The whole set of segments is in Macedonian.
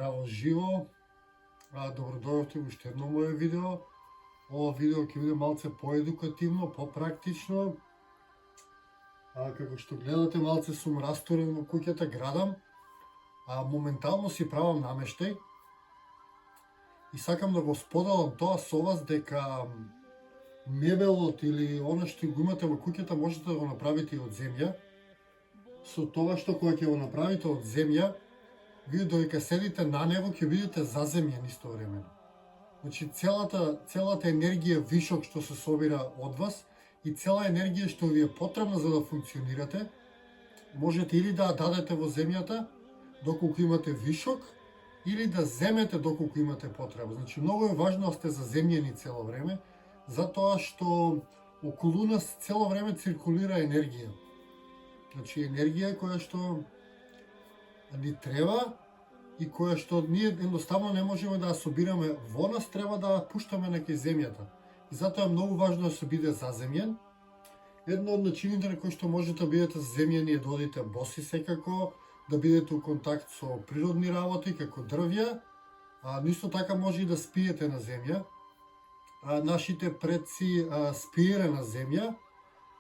Здраво живо! Добродојавте во уште едно моје видео. Ова видео ќе биде малце поедукативно, попрактично. Како што гледате, малце сум растурен во куќата, градам. Моментално си правам намештај. И сакам да го споделам тоа со вас дека мебелот или она што го имате во куќата можете да го направите и од земја. Со тоа што кога ќе го направите од земја, вие додека седите на него ќе бидете заземјени истовремено. Значи целата енергија вишок што се собира од вас и цела енергија што ви е потребна за да функционирате, можете или да ја дадете во земјата доколку имате вишок, или да земете доколку имате потреба. Значи многу е важно да сте заземјени цело време, затоа што околу нас цело време циркулира енергија. Значи енергија која што ни треба и која што ние едноставно не можеме да ја собираме во нас, треба да ја пуштаме на кај земјата. И затоа е многу важно да се биде заземјен. Едно од начините на кои што можете да бидете заземјени е да одите боси секако, да бидете у контакт со природни работи како дрвја, но исто така може и да спиете на земја. Нашите предци спиеле на земја,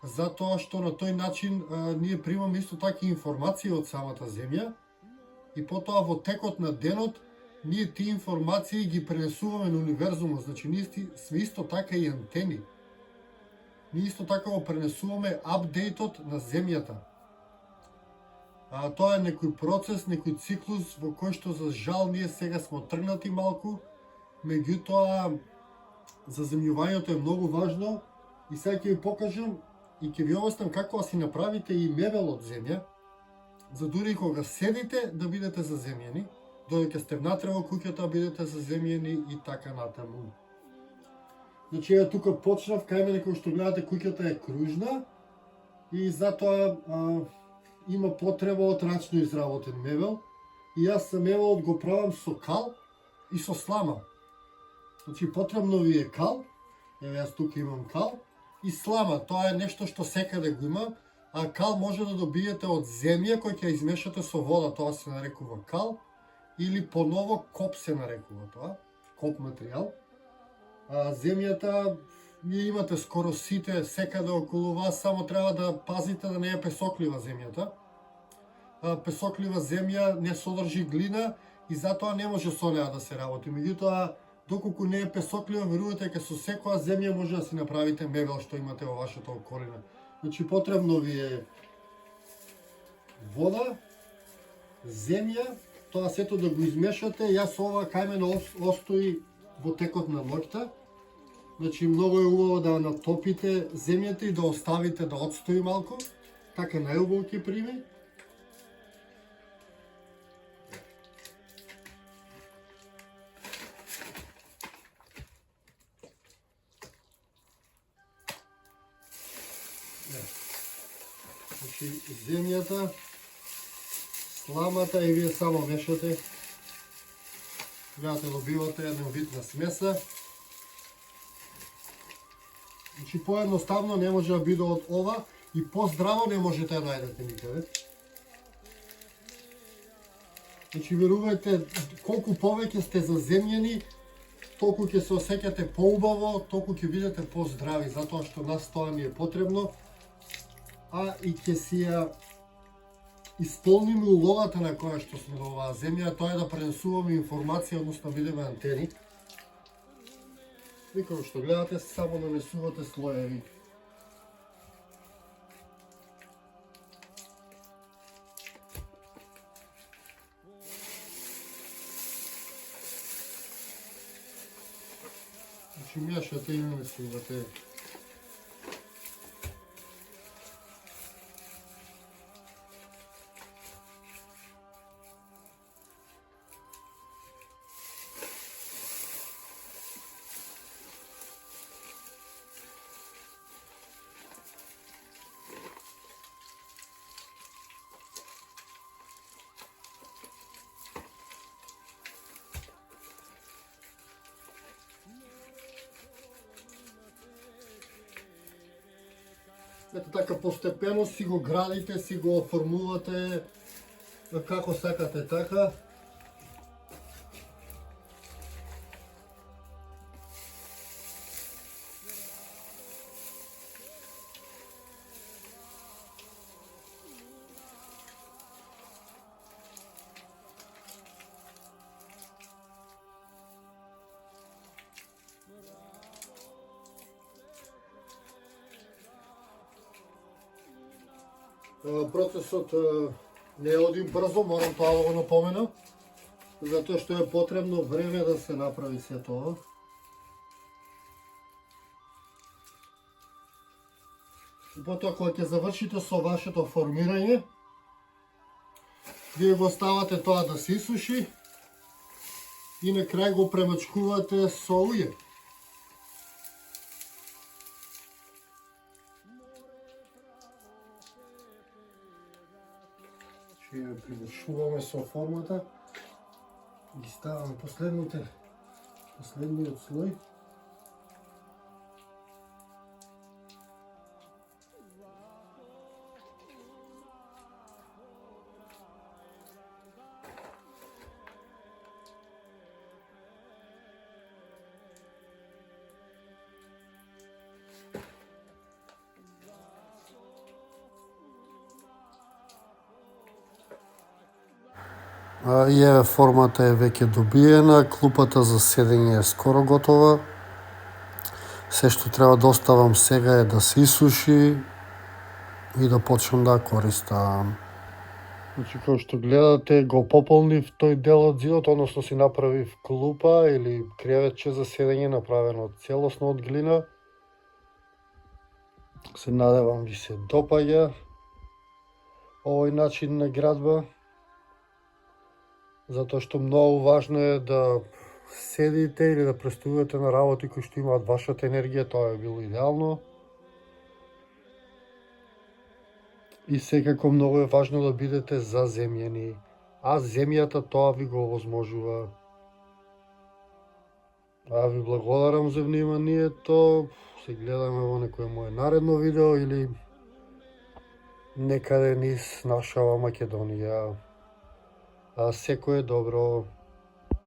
затоа што на тој начин ние примаме исто така информации од самата земја и потоа во текот на денот ние тие информации ги пренесуваме на универзумот. Значи ние сме исто така и антени. Ние исто така го пренесуваме апдейтот на земјата. Тоа е некој процес, некој циклус во кој што за жал ние сега сме тргнати малку, меѓутоа заземјувањето е многу важно и сега ќе ви покажам и ќе ви обяснам како да си направите и мебел од земја, за дури кога седите да бидете заземјени, додека сте внатре во куќата бидете заземјени и така натаму. Значи ја тука почнав, кај мене како што гледате куќата е кружна и затоа има потреба од рачно изработен мебел и јас мебелот го правам со кал и со слама. Значи потребно ви е кал, еве јас тука имам кал, и слама, тоа е нешто што секаде го има, а кал може да добиете од земја кој ќе измешате со вода, тоа се нарекува кал, или поново коп се нарекува тоа, коп материјал. Земјата, вие имате скоро сите секаде околу вас, само треба да пазите да не е песоклива земјата. Песоклива земја не содржи глина и затоа не може со неа да се работи. Меѓутоа, доколку не е песоклива, верувате дека со секоја земја може да си направите мебел што имате во вашата околина. Значи потребно ви е вода, земја, тоа сето да го измешате. Јас ова кај мене остои во текот на ноќта. Значи многу е убаво да натопите земјата и да оставите да отстои малку, така најубаво ќе прими. Значи земјата, сламата и вие само мешате. Гледате, добивате еден вид на смеса. Значи поедноставно не може да биде од ова и поздраво не можете да најдете никаде. Значи верувајте, колку повеќе сте заземјени, толку ќе се осеќате поубаво, толку ќе бидете поздрави, затоа што нас тоа ни е потребно, и ќе си ја исполниме улогата на која што сме во оваа земја, тоа е да пренесуваме информација, односно бидеме антени. И како што гледате, само нанесувате слоеви. Значи мешате и нанесувате. Ето така постепено си го градите, си го оформувате како сакате така. Процесот не оди брзо, морам тоа да го напоменам, затоа што е потребно време да се направи се тоа. И потоа кога ќе завршите со вашето формирање, вие го ставате тоа да се исуши и на крај го премачкувате со ује. Ще ја примешуваме со формата. Ги ставаме последниот слој. И еве формата е веќе добиена, клупата за седење е скоро готова. Се што треба да оставам сега е да се исуши и да почнам да користам. Значи, како што гледате, го пополнив тој дел од зидот, односно си направив клупа или креветче за седење направено целосно од глина. Се надевам ви се допаѓа овој начин на градба, затоа што многу важно е да седите или да престојувате на работи кои што имаат вашата енергија, тоа е било идеално. И секако многу е важно да бидете заземјени, а земјата тоа ви го овозможува. Ви благодарам за вниманието, се гледаме во некое моје наредно видео или некаде низ нашава Македонија. Секое добро.